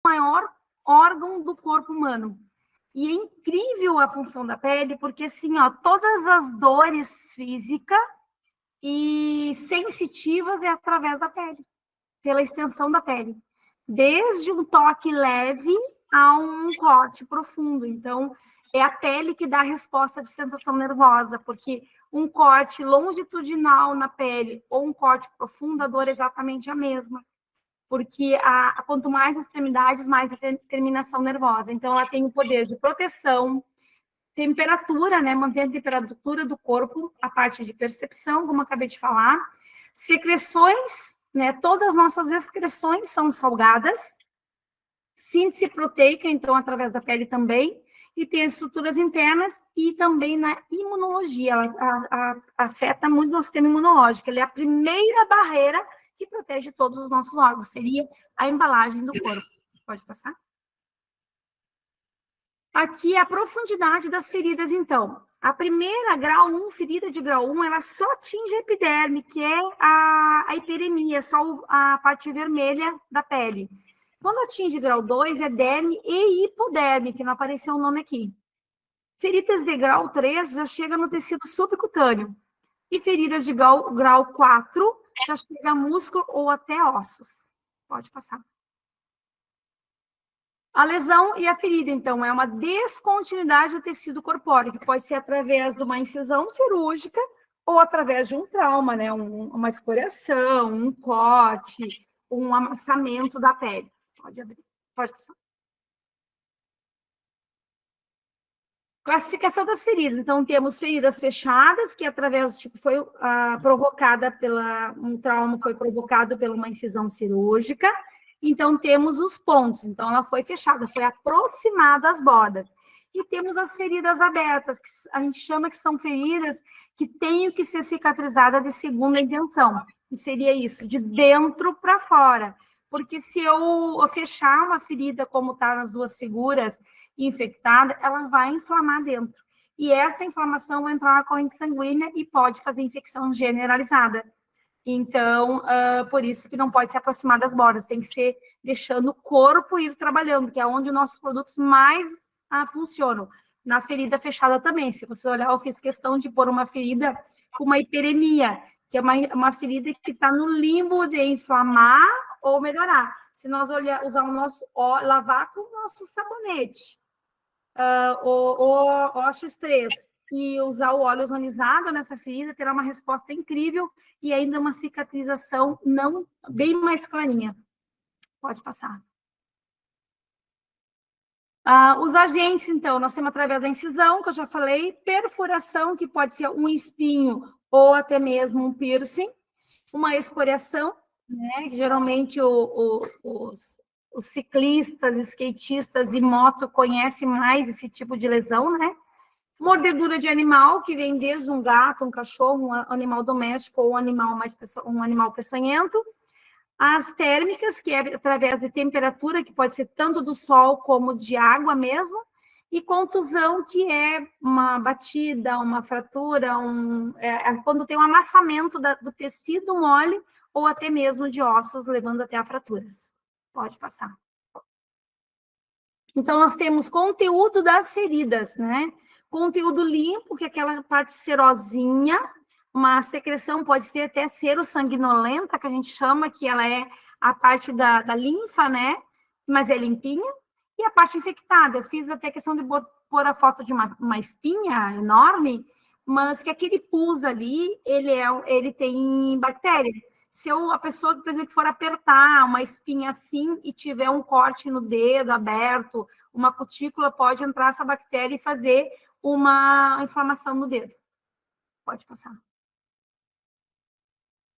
maior órgão do corpo humano. E é incrível a função da pele, porque, assim, ó, todas as dores físicas e sensitivas é através da pele, pela extensão da pele. Desde um toque leve a um corte profundo. Então, é a pele que dá a resposta de sensação nervosa, porque um corte longitudinal na pele ou um corte profundo, a dor é exatamente a mesma. Porque quanto mais extremidades, mais a terminação nervosa. Então, ela tem o poder de proteção, temperatura, né? Manter a temperatura do corpo, a parte de percepção, como eu acabei de falar. Secreções, né? Todas as nossas excreções são salgadas. Síntese proteica, então, através da pele também. E tem as estruturas internas e também na imunologia. Ela afeta muito o nosso sistema imunológico. Ele é a primeira barreira que protege todos os nossos órgãos. Seria a embalagem do corpo. Pode passar? Aqui a profundidade das feridas, então. A primeira, grau 1, ferida de grau 1, ela só atinge a epiderme, que é a hiperemia, só a parte vermelha da pele. Quando atinge grau 2, é derme e hipoderme, que não apareceu o nome aqui. Feridas de grau 3 já chega no tecido subcutâneo. E feridas de grau 4 já chega a músculo ou até ossos. Pode passar. A lesão e a ferida, então, é uma descontinuidade do tecido corpóreo, que pode ser através de uma incisão cirúrgica ou através de um trauma, né? Uma escoriação, um corte, um amassamento da pele. Pode abrir. Pode passar. Classificação das feridas. Então, temos feridas fechadas, que através, foi provocada um trauma foi provocado por uma incisão cirúrgica. Então, temos os pontos. Então, ela foi fechada, foi aproximada às bordas. E temos as feridas abertas, que a gente chama que são feridas que têm que ser cicatrizadas de segunda intenção. E seria isso, de dentro para fora. Porque se eu fechar uma ferida, como está nas duas figuras, infectada, ela vai inflamar dentro. E essa inflamação vai entrar na corrente sanguínea e pode fazer infecção generalizada. Então, por isso que não pode se aproximar das bordas, tem que ser deixando o corpo ir trabalhando, que é onde nossos produtos mais funcionam. Na ferida fechada também, se você olhar, eu fiz questão de pôr uma ferida com uma hiperemia, que é uma ferida que está no limbo de inflamar ou melhorar. Se nós usar o nosso lavar com o nosso sabonete, o OX3, e usar o óleo ozonizado nessa ferida, terá uma resposta incrível e ainda uma cicatrização bem mais clarinha. Pode passar. Os agentes, então, nós temos através da incisão, que eu já falei, perfuração, que pode ser um espinho ou até mesmo um piercing, uma escoriação, né? Geralmente os ciclistas, skatistas e moto conhecem mais esse tipo de lesão, né? Mordedura de animal, que vem desde um gato, um cachorro, um animal doméstico ou um animal peçonhento. As térmicas, que é através de temperatura, que pode ser tanto do sol como de água mesmo. E contusão, que é uma batida, uma fratura, quando tem um amassamento do tecido mole ou até mesmo de ossos, levando até a fraturas. Pode passar. Então, nós temos conteúdo das feridas, né? Conteúdo limpo, que é aquela parte serosinha, uma secreção pode ser até sero-sanguinolenta, que a gente chama, que ela é a parte da linfa, né? Mas é limpinha. E a parte infectada, eu fiz até questão de pôr a foto de uma espinha enorme, mas que aquele pus ali, ele tem bactéria. Se a pessoa, por exemplo, for apertar uma espinha assim e tiver um corte no dedo aberto, uma cutícula, pode entrar essa bactéria e fazer uma inflamação no dedo. Pode passar.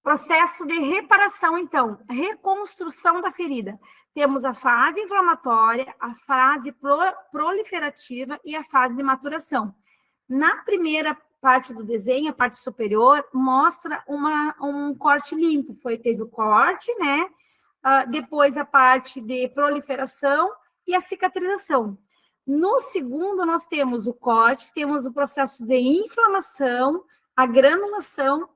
Processo de reparação, então, reconstrução da ferida. Temos a fase inflamatória, a fase proliferativa e a fase de maturação. Na primeira parte do desenho, a parte superior, mostra um corte limpo. Teve o corte, né? Depois a parte de proliferação e a cicatrização. No segundo, nós temos o corte, temos o processo de inflamação, a granulação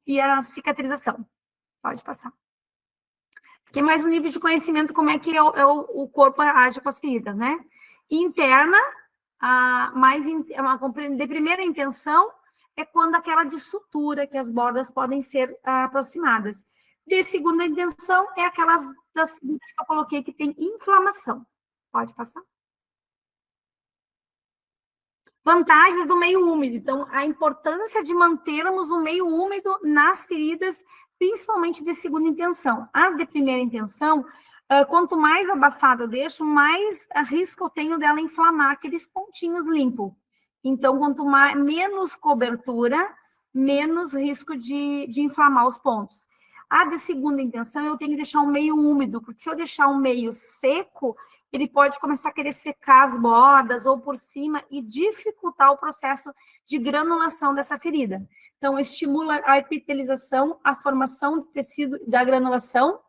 e a cicatrização. Pode passar. Que mais um nível de conhecimento, como é que o corpo age com as feridas, né? Interna, de primeira intenção, é quando aquela de sutura, que as bordas podem ser aproximadas. De segunda intenção, é aquelas das feridas que eu coloquei que tem inflamação. Pode passar. Vantagens do meio úmido. Então, a importância de mantermos o meio úmido nas feridas, principalmente de segunda intenção. As de primeira intenção, quanto mais abafado eu deixo, mais risco eu tenho dela inflamar aqueles pontinhos limpos. Então, menos cobertura, menos risco de inflamar os pontos. A de segunda intenção, eu tenho que deixar um meio úmido, porque se eu deixar um meio seco, ele pode começar a querer secar as bordas ou por cima e dificultar o processo de granulação dessa ferida. Então, estimula a epitelização, a formação de tecido da granulação,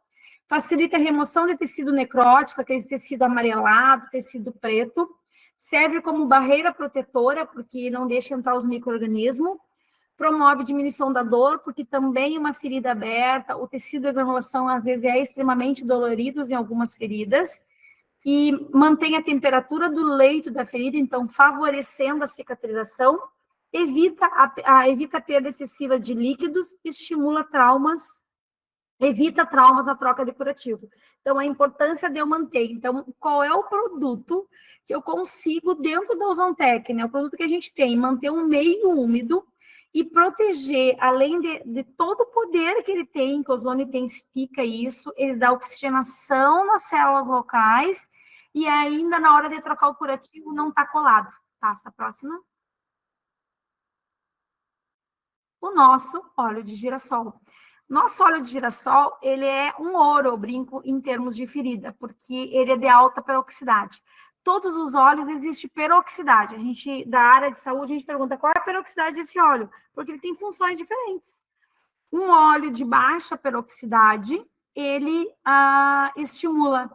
facilita a remoção de tecido necrótico, aquele tecido amarelado, tecido preto, serve como barreira protetora, porque não deixa entrar os micro-organismos, promove diminuição da dor, porque também uma ferida aberta, o tecido de granulação, às vezes, é extremamente dolorido em algumas feridas, e mantém a temperatura do leito da ferida, então favorecendo a cicatrização, evita a perda excessiva de líquidos, estimula traumas, evita traumas na troca de curativo. Então, a importância de eu manter. Então, qual é o produto que eu consigo dentro da Ozontec, né? O produto que a gente tem, manter um meio úmido e proteger, além de todo o poder que ele tem, que o ozônio intensifica isso, ele dá oxigenação nas células locais e ainda na hora de trocar o curativo não está colado. Passa a próxima. O nosso óleo de girassol. Nosso óleo de girassol, ele é um ouro, eu brinco, em termos de ferida, porque ele é de alta peroxisidade. Todos os óleos existe peroxisidade. A gente, da área de saúde, a gente pergunta qual é a peroxisidade desse óleo, porque ele tem funções diferentes. Um óleo de baixa peroxisidade, ele estimula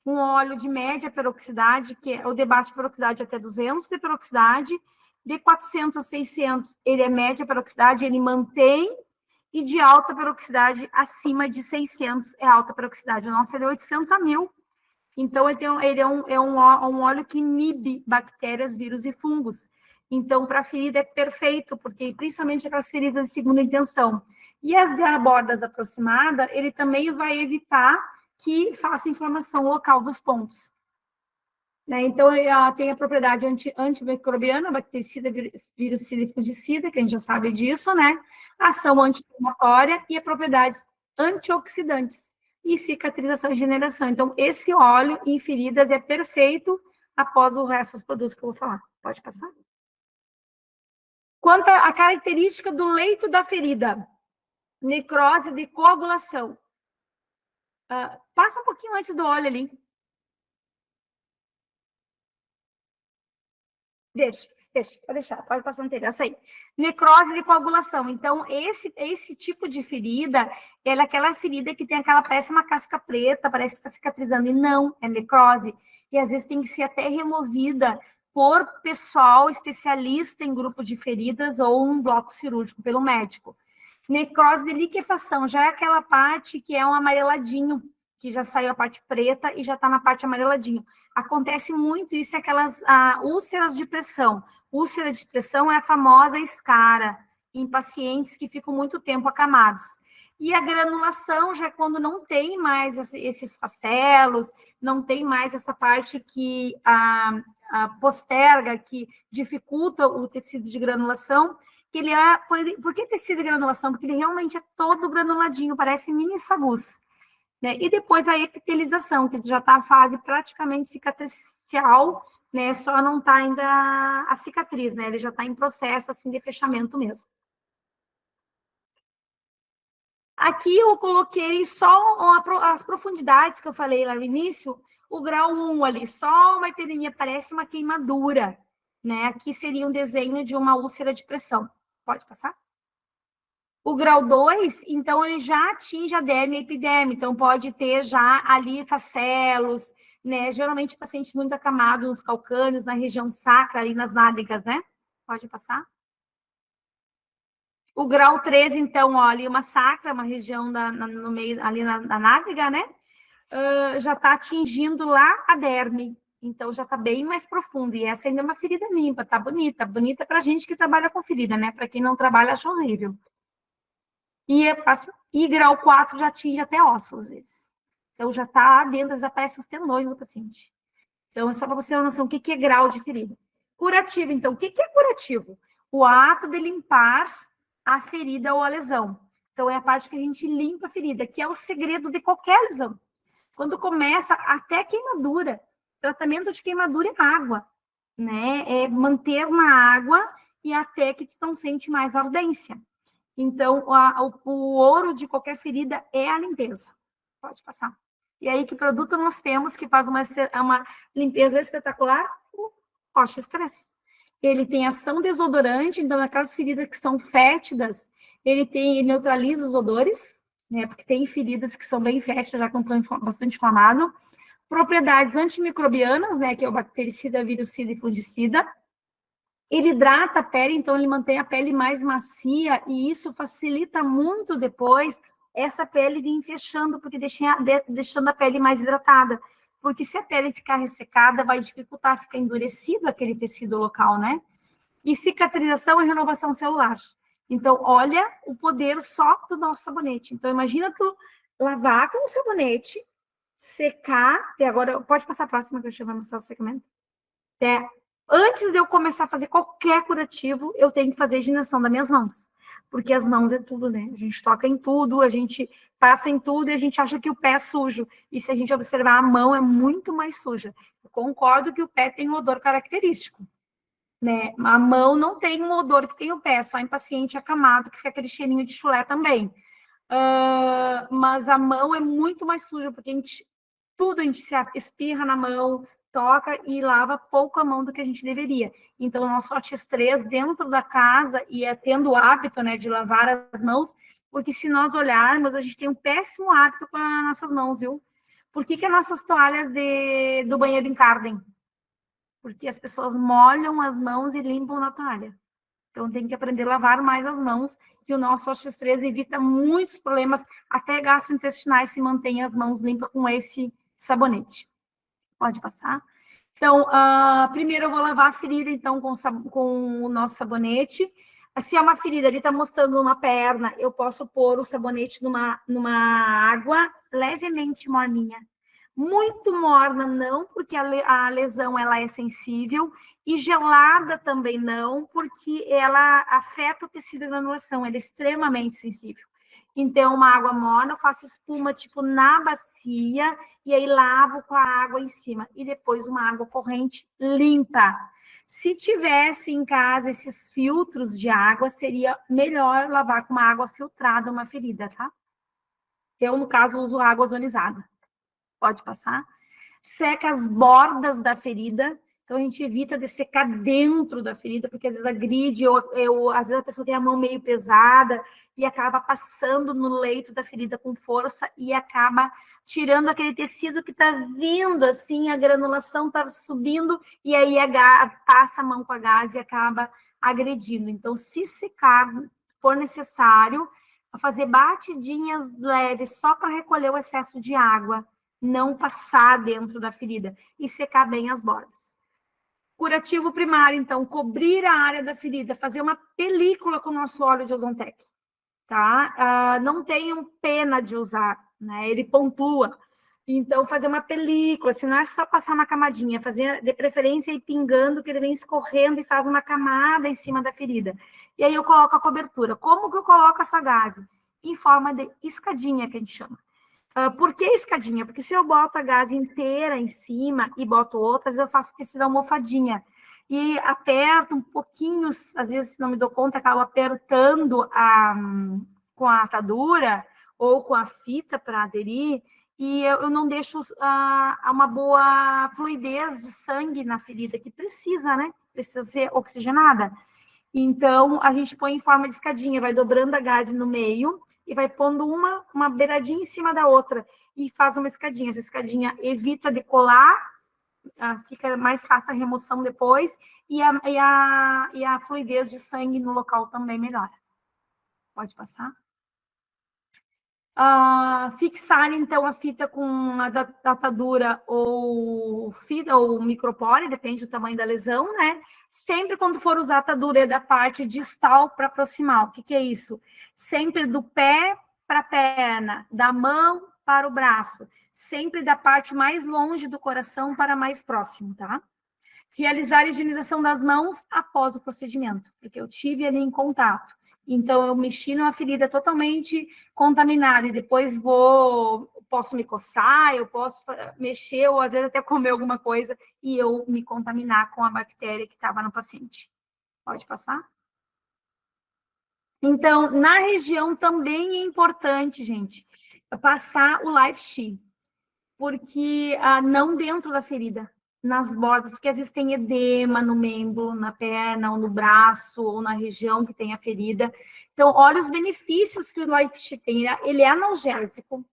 um óleo de média peroxisidade, que é o de baixa peroxisidade até 200 de peroxisidade, de 400 a 600, ele é média peroxisidade, ele mantém, e de alta peroxisidade, acima de 600 é alta peroxisidade. O nosso é de 800 a 1000. Então, ele é um óleo que inibe bactérias, vírus e fungos. Então, para a ferida é perfeito, porque principalmente aquelas feridas de segunda intenção. E as de bordas aproximada, ele também vai evitar que faça inflamação local dos pontos. Né? Então, tem a propriedade antimicrobiana, bactericida, virucida e fungicida, que a gente já sabe disso, né? Ação anti-inflamatória e a propriedades antioxidantes e cicatrização e regeneração. Então, esse óleo em feridas é perfeito após o resto dos produtos que eu vou falar. Pode passar? Quanto à característica do leito da ferida, necrose de coagulação. Passa um pouquinho antes do óleo ali. Pode deixar, pode passar anterior, essa aí. Necrose de coagulação. Então, esse tipo de ferida, ela é aquela ferida que tem parece uma casca preta, parece que está cicatrizando, e não, é necrose. E às vezes tem que ser até removida por pessoal especialista em grupo de feridas ou um bloco cirúrgico pelo médico. Necrose de liquefação, já é aquela parte que é um amareladinho, que já saiu a parte preta e já está na parte amareladinho. Acontece muito isso, aquelas úlceras de pressão. Úlcera de pressão é a famosa escara, em pacientes que ficam muito tempo acamados. E a granulação já é quando não tem mais esses facelos, não tem mais essa parte que posterga, que dificulta o tecido de granulação. Por que tecido de granulação? Porque ele realmente é todo granuladinho, parece mini sagus. Né? E depois a epitelização, que já está a fase praticamente cicatricial, né? Só não está ainda a cicatriz, né? Ele já está em processo assim, de fechamento mesmo. Aqui eu coloquei só as profundidades que eu falei lá no início, o grau 1 ali, só uma epidemia, parece uma queimadura, né? Aqui seria um desenho de uma úlcera de pressão. Pode passar? O grau 2, então, ele já atinge a derme e a epiderme, então pode ter já ali facelos, né? Geralmente, pacientes muito acamados nos calcâneos, na região sacra, ali nas nádegas, né? Pode passar? O grau 3, então, ó, ali uma sacra, uma região no meio, ali na nádega, né? Já está atingindo lá a derme. Então, já está bem mais profundo. E essa ainda é uma ferida limpa, tá bonita. Bonita para gente que trabalha com ferida, né? Para quem não trabalha, acha horrível. E grau 4 já atinge até osso, às vezes. Então, já está dentro, já aparecem os tendões do paciente. Então, é só para você ter uma noção o que é grau de ferida. Curativo, então, o que é curativo? O ato de limpar a ferida ou a lesão. Então, é a parte que a gente limpa a ferida, que é o segredo de qualquer lesão. Quando começa até queimadura, tratamento de queimadura é água, né? É manter na água e até que tu não sente mais ardência. Então, o ouro de qualquer ferida é a limpeza. Pode passar. E aí, que produto nós temos que faz uma limpeza espetacular? O Rocha Express. Ele tem ação desodorante, então, aquelas feridas que são fétidas, ele neutraliza os odores, né? Porque tem feridas que são bem fétidas, já que estão bastante inflamado. Propriedades antimicrobianas, né? Que é o bactericida, virucida e fungicida. Ele hidrata a pele, então ele mantém a pele mais macia, e isso facilita muito depois essa pele vir fechando, porque deixando a pele mais hidratada. Porque se a pele ficar ressecada, vai dificultar, ficar endurecido aquele tecido local, né? E cicatrização e renovação celular. Então, olha o poder só do nosso sabonete. Então, imagina tu lavar com o sabonete, secar, e agora, pode passar a próxima que eu vou mostrar o secamento. Antes de eu começar a fazer qualquer curativo, eu tenho que fazer a higienização das minhas mãos. Porque as mãos é tudo, né? A gente toca em tudo, a gente passa em tudo e a gente acha que o pé é sujo. E se a gente observar, a mão é muito mais suja. Eu concordo que o pé tem um odor característico, né? A mão não tem um odor que tem o pé, só em paciente acamado, que fica aquele cheirinho de chulé também. Mas a mão é muito mais suja, porque tudo a gente se espirra na mão, toca e lava pouco a mão do que a gente deveria. Então, o nosso X3 dentro da casa e tendo o hábito, né, de lavar as mãos, porque se nós olharmos, a gente tem um péssimo hábito com as nossas mãos, viu? Por que as nossas toalhas do banheiro encardem? Porque as pessoas molham as mãos e limpam na toalha. Então, tem que aprender a lavar mais as mãos, que o nosso X3 evita muitos problemas, até gastrointestinais, se mantém as mãos limpas com esse sabonete. Pode passar. Então, primeiro eu vou lavar a ferida, então, com o nosso sabonete. Se é uma ferida, ele está mostrando uma perna, eu posso pôr o sabonete numa água levemente morninha. Muito morna, não, porque a lesão ela é sensível, e gelada também não, porque ela afeta o tecido de granulação, ela é extremamente sensível. Então, uma água morna, eu faço espuma, tipo, na bacia, e aí lavo com a água em cima. E depois uma água corrente limpa. Se tivesse em casa esses filtros de água, seria melhor lavar com uma água filtrada uma ferida, tá? Eu, no caso, uso água ozonizada. Pode passar. Seca as bordas da ferida. Então, a gente evita de secar dentro da ferida, porque às vezes agride, às vezes a pessoa tem a mão meio pesada e acaba passando no leito da ferida com força e acaba tirando aquele tecido que está vindo, assim, a granulação está subindo e aí passa a mão com a gás e acaba agredindo. Então, se secar, for necessário, fazer batidinhas leves só para recolher o excesso de água, não passar dentro da ferida e secar bem as bordas. Curativo primário, então, cobrir a área da ferida, fazer uma película com o nosso óleo de Ozontec, tá? Não tenham pena de usar, né? Ele pontua. Então, fazer uma película, se não é só passar uma camadinha, fazer de preferência ir pingando, que ele vem escorrendo e faz uma camada em cima da ferida. E aí eu coloco a cobertura. Como que eu coloco essa gaze? Em forma de escadinha, que a gente chama. Por que escadinha? Porque se eu boto a gaze inteira em cima e boto outras, eu faço tecido almofadinha. E aperto um pouquinho, às vezes não me dou conta, acabo apertando com a atadura ou com a fita para aderir, e eu não deixo uma boa fluidez de sangue na ferida, que precisa, né? Precisa ser oxigenada. Então, a gente põe em forma de escadinha, vai dobrando a gaze no meio, e vai pondo uma beiradinha em cima da outra e faz uma escadinha. Essa escadinha evita de colar, fica mais fácil a remoção depois e a fluidez de sangue no local também melhora. Pode passar. Fixar, então, a fita com uma datadura ou fita ou micropore, depende do tamanho da lesão, né? Sempre quando for usar a atadura é da parte distal para proximal. O que é isso? Sempre do pé para a perna, da mão para o braço. Sempre da parte mais longe do coração para mais próximo, tá? Realizar a higienização das mãos após o procedimento, porque eu tive ali em contato. Então, eu mexi numa ferida totalmente contaminada e depois posso me coçar, eu posso mexer ou às vezes até comer alguma coisa e eu me contaminar com a bactéria que estava no paciente. Pode passar? Então, na região também é importante, gente, passar o Life Sheet, porque não dentro da ferida, nas bordas, porque às vezes tem edema no membro, na perna, ou no braço, ou na região que tem a ferida. Então, olha os benefícios que o Life Sheet tem. Ele é analgésico,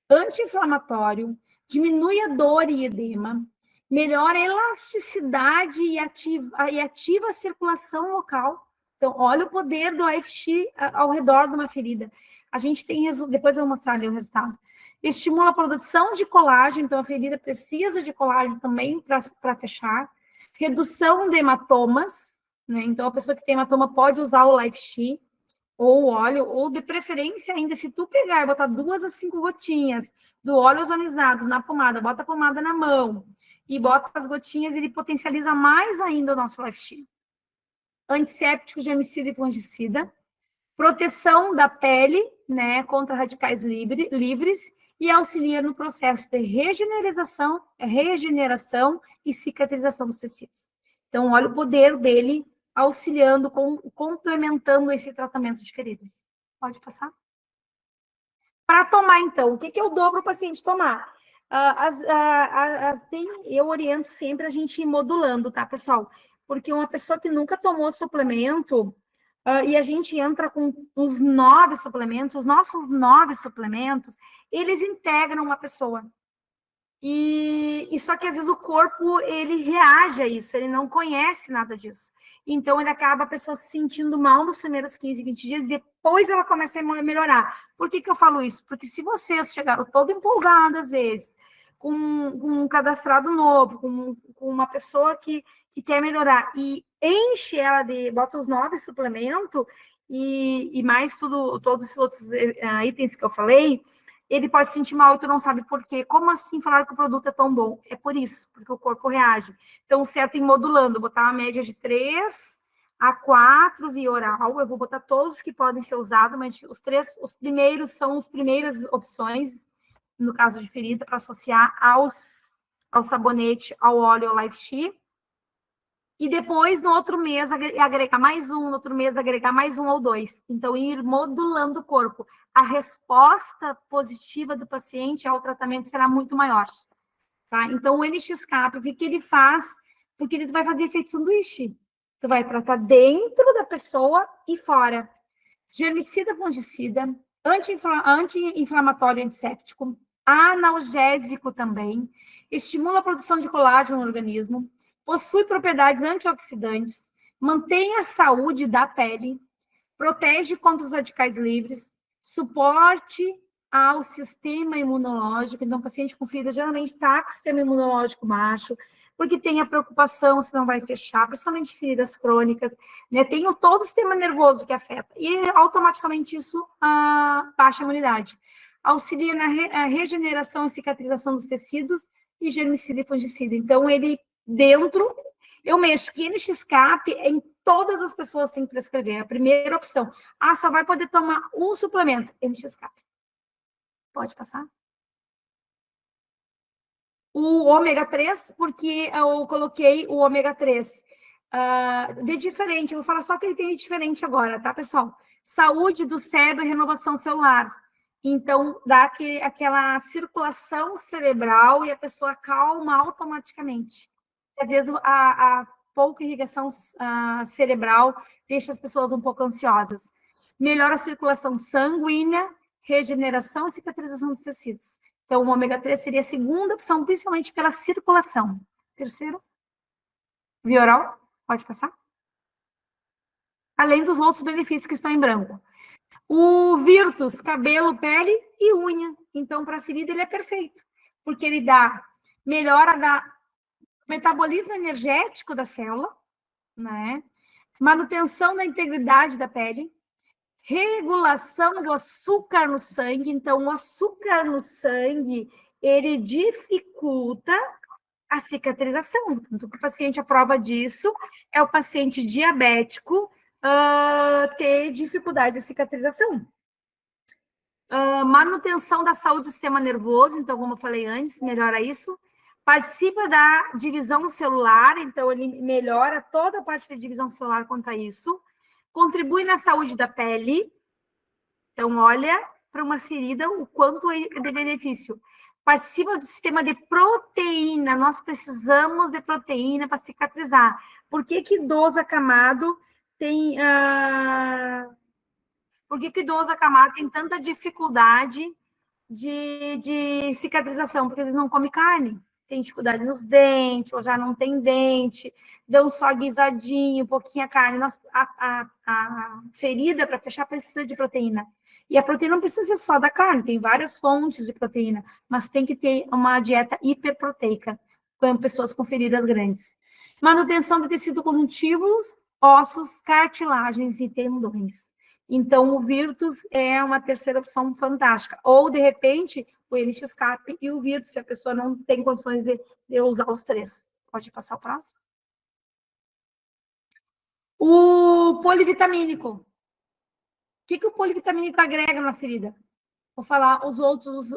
anti-inflamatório, diminui a dor e edema, melhora a elasticidade e ativa a circulação local. Então, olha o poder do Life Sheet ao redor de uma ferida. A gente tem, depois eu vou mostrar ali o resultado. Estimula a produção de colágeno, então a ferida precisa de colágeno também para fechar. Redução de hematomas, né? Então a pessoa que tem hematoma pode usar o Life Sheet, ou óleo, ou de preferência ainda, se tu pegar e botar 2 a 5 gotinhas do óleo ozonizado na pomada, bota a pomada na mão e bota as gotinhas, ele potencializa mais ainda o nosso Life Sheet. Antisséptico, germicida e fungicida. Proteção da pele, né, contra radicais livres e auxilia no processo de regeneração e cicatrização dos tecidos. Então, olha o poder dele auxiliando, complementando esse tratamento de feridas. Pode passar? Para tomar, então, o que eu dou para o paciente tomar? Eu oriento sempre a gente ir modulando, tá, pessoal? Porque uma pessoa que nunca tomou suplemento, e a gente entra com os 9 suplementos, nossos 9 suplementos, eles integram uma pessoa. E só que às vezes o corpo, ele reage a isso, ele não conhece nada disso. Então, ele acaba a pessoa se sentindo mal nos primeiros 15, 20 dias, e depois ela começa a melhorar. Por que eu falo isso? Porque se vocês chegaram todo empolgado, às vezes, com um cadastrado novo, com uma pessoa que quer melhorar, e enche ela bota os 9 suplementos, e mais todos esses outros itens que eu falei, ele pode se sentir mal e tu não sabe por quê. Como assim falar que o produto é tão bom? É por isso, porque o corpo reage. Então, o certo é modulando, botar uma média de 3 a 4 via oral. Eu vou botar todos que podem ser usados, mas os primeiros são as primeiras opções, no caso de ferida, para associar ao sabonete, ao óleo, ao Life Sheet. E depois, no outro mês, agregar mais um, no outro mês, agregar mais um ou 2. Então, ir modulando o corpo. A resposta positiva do paciente ao tratamento será muito maior. Tá? Então, o NX-Cap, o que ele faz? Porque ele vai fazer efeito sanduíche. Tu vai tratar dentro da pessoa e fora. Germicida, fungicida, anti-inflamatório, antisséptico, analgésico também, estimula a produção de colágeno no organismo, possui propriedades antioxidantes, mantém a saúde da pele, protege contra os radicais livres, suporte ao sistema imunológico. Então, o paciente com ferida geralmente está com o sistema imunológico baixo, porque tem a preocupação se não vai fechar, principalmente feridas crônicas, né? Tem todo o sistema nervoso que afeta, e automaticamente isso baixa a imunidade. Auxilia na regeneração e cicatrização dos tecidos e germicida e fungicida. Então, ele dentro, eu mexo que NX-Cap em todas as pessoas têm que prescrever. É a primeira opção. Só vai poder tomar um suplemento, NX-Cap. Pode passar? O ômega 3, porque eu coloquei o ômega 3 de diferente. Eu vou falar só que ele tem de diferente agora, tá, pessoal? Saúde do cérebro e renovação celular. Então, dá aquela circulação cerebral e a pessoa calma automaticamente. Às vezes, a pouca irrigação cerebral deixa as pessoas um pouco ansiosas. Melhora a circulação sanguínea, regeneração e cicatrização dos tecidos. Então, o ômega 3 seria a segunda opção, principalmente pela circulação. Terceiro, via oral, pode passar? Além dos outros benefícios que estão em branco. O Virtus, cabelo, pele e unha. Então, para a ferida, ele é perfeito, porque ele melhora o metabolismo energético da célula, né? Manutenção da integridade da pele, regulação do açúcar no sangue. Então, o açúcar no sangue, ele dificulta a cicatrização. Então, o paciente, a prova disso é o paciente diabético ter dificuldade de cicatrização. Manutenção da saúde do sistema nervoso, então, como eu falei antes, melhora isso. Participa da divisão celular, então ele melhora toda a parte da divisão celular quanto a isso. Contribui na saúde da pele. Então, olha para uma ferida o quanto é de benefício. Participa do sistema de proteína. Nós precisamos de proteína para cicatrizar. Por que idoso acamado tem... Por que idoso acamado tem tanta dificuldade de cicatrização? Porque eles não comem carne. Tem dificuldade nos dentes, ou já não tem dente, dão só guisadinho, pouquinha carne. A ferida, para fechar, precisa de proteína. E a proteína não precisa ser só da carne, tem várias fontes de proteína, mas tem que ter uma dieta hiperproteica, com pessoas com feridas grandes. Manutenção de tecido conjuntivos, ossos, cartilagens e tendões. Então, o Virtus é uma terceira opção fantástica. Ou, de repente, o Elite Escape e o Virtus, se a pessoa não tem condições de usar os três. Pode passar o próximo. O polivitamínico. O que o polivitamínico agrega na ferida? Vou falar os outros,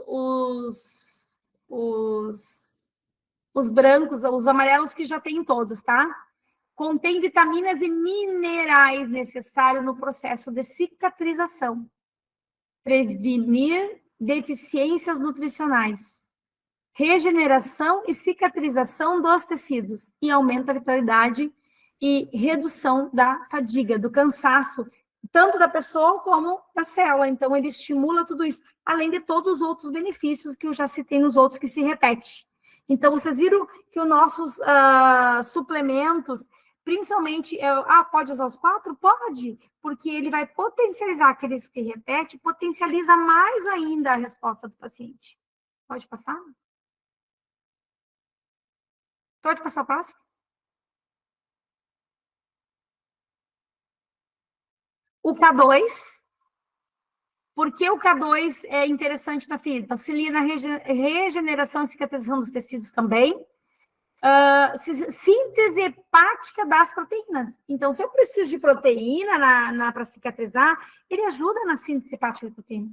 os brancos, os amarelos que já tem todos, tá? Contém vitaminas e minerais necessários no processo de cicatrização. Prevenir deficiências nutricionais. Regeneração e cicatrização dos tecidos. E aumenta a vitalidade e redução da fadiga, do cansaço, tanto da pessoa como da célula. Então, ele estimula tudo isso, além de todos os outros benefícios que eu já citei nos outros que se repete. Então, vocês viram que os nossos suplementos, principalmente, pode usar os 4? Pode, porque ele vai potencializar aqueles que repete, potencializa mais ainda a resposta do paciente. Pode passar? Pode passar o próximo? O K2. Por que o K2 é interessante na ferida? Auxilia na regeneração e cicatrização dos tecidos também. Síntese hepática das proteínas. Então, se eu preciso de proteína para cicatrizar, ele ajuda na síntese hepática da proteína.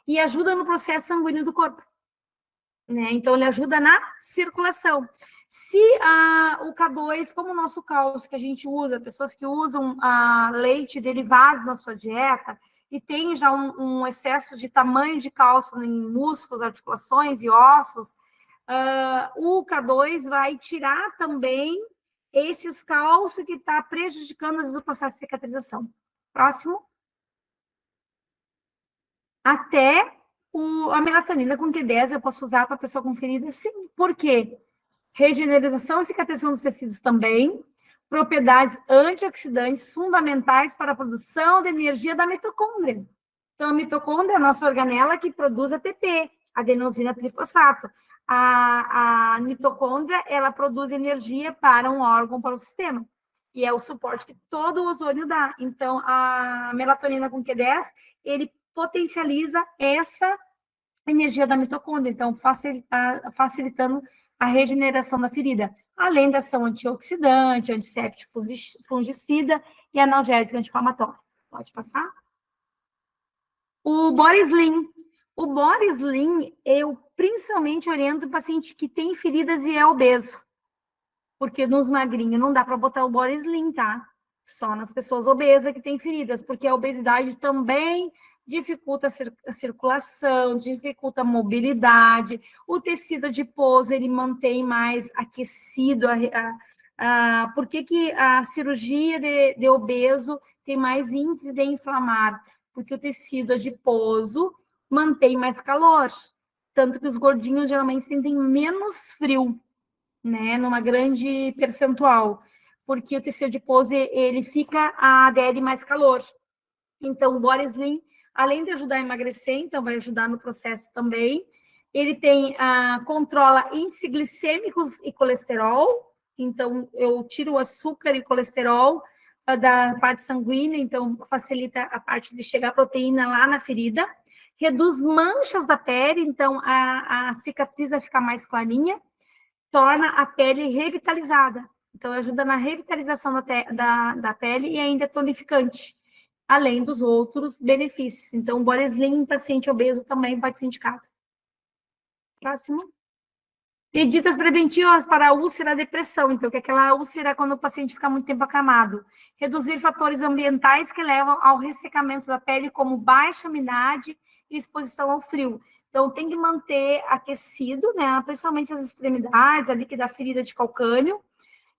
E ajuda no processo sanguíneo do corpo. Né? Então, ele ajuda na circulação. Se o K2, como o nosso cálcio que a gente usa, pessoas que usam leite derivado na sua dieta e tem já um excesso de tamanho de cálcio em músculos, articulações e ossos, o K2 vai tirar também esses cálcios que está prejudicando, às vezes, o processo de cicatrização. Próximo. Até a melatonina com Q10 eu posso usar para pessoa com ferida, sim. Por quê? Regeneração e cicatrização dos tecidos também. Propriedades antioxidantes fundamentais para a produção de energia da mitocôndria. Então, a mitocôndria é a nossa organela que produz ATP, adenosina trifosfato. A mitocôndria, ela produz energia para um órgão, para o sistema. E é o suporte que todo o ozônio dá. Então, a melatonina com Q10, ele potencializa essa energia da mitocôndria. Então, facilitando a regeneração da ferida. Além da ação antioxidante, antisséptico, fungicida e analgésica anti-inflamatória. Pode passar? O Borislim. O Borislim, eu principalmente oriento o paciente que tem feridas e é obeso. Porque nos magrinhos não dá para botar o Borislim, tá? Só nas pessoas obesas que têm feridas, porque a obesidade também dificulta a circulação, dificulta a mobilidade. O tecido adiposo, ele mantém mais aquecido. Por que a cirurgia de obeso tem mais índice de inflamar? Porque o tecido adiposo mantém mais calor. Tanto que os gordinhos geralmente sentem menos frio, né? Numa grande percentual. Porque o tecido adiposo, ele adere mais calor. Então, o Borislim além de ajudar a emagrecer, então vai ajudar no processo também. Ele tem, controla índices glicêmicos e colesterol, então eu tiro o açúcar e colesterol da parte sanguínea, então facilita a parte de chegar a proteína lá na ferida. Reduz manchas da pele, então a cicatriz vai ficar mais clarinha, torna a pele revitalizada. Então, ajuda na revitalização da pele e ainda é tonificante, além dos outros benefícios. Então, o Body Slim em paciente obeso também pode ser indicado. Próximo. Medidas preventivas para a úlcera e depressão. Então, que é aquela úlcera quando o paciente fica muito tempo acamado. Reduzir fatores ambientais que levam ao ressecamento da pele, como baixa umidade e exposição ao frio. Então, tem que manter aquecido, né? Principalmente as extremidades, ali que dá ferida de calcânio.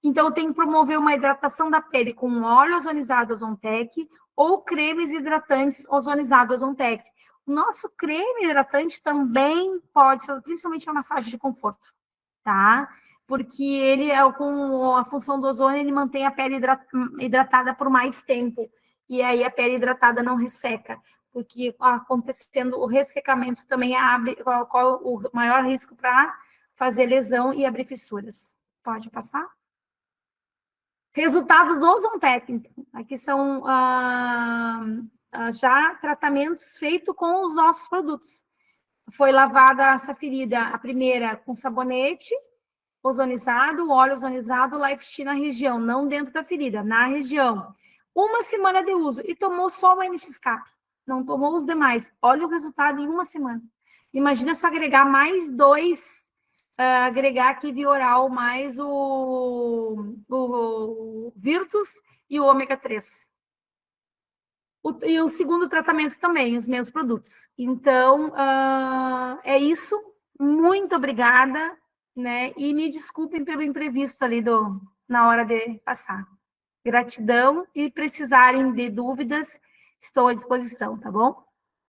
Então, tem que promover uma hidratação da pele com óleo ozonizado Ozontec ou cremes hidratantes ozonizado Ozontec. O nosso creme hidratante também pode ser, principalmente a massagem de conforto, tá? Porque ele, com a função do ozônio, ele mantém a pele hidratada por mais tempo. E aí a pele hidratada não resseca. Porque acontecendo o ressecamento também abre, qual o maior risco para fazer lesão e abrir fissuras. Pode passar? Resultados do Ozontec, então. Aqui são já tratamentos feitos com os nossos produtos. Foi lavada essa ferida, a primeira com sabonete ozonizado, óleo ozonizado, Life na região, não dentro da ferida, na região. 1 semana de uso e tomou só o NX-Cap, não tomou os demais. Olha o resultado em 1 semana. Imagina se agregar mais 2, agregar aqui via oral mais o Virtus e o ômega 3. E o segundo tratamento também, os mesmos produtos. Então, é isso. Muito obrigada, né? E me desculpem pelo imprevisto ali na hora de passar. Gratidão e precisarem de dúvidas, estou à disposição, tá bom?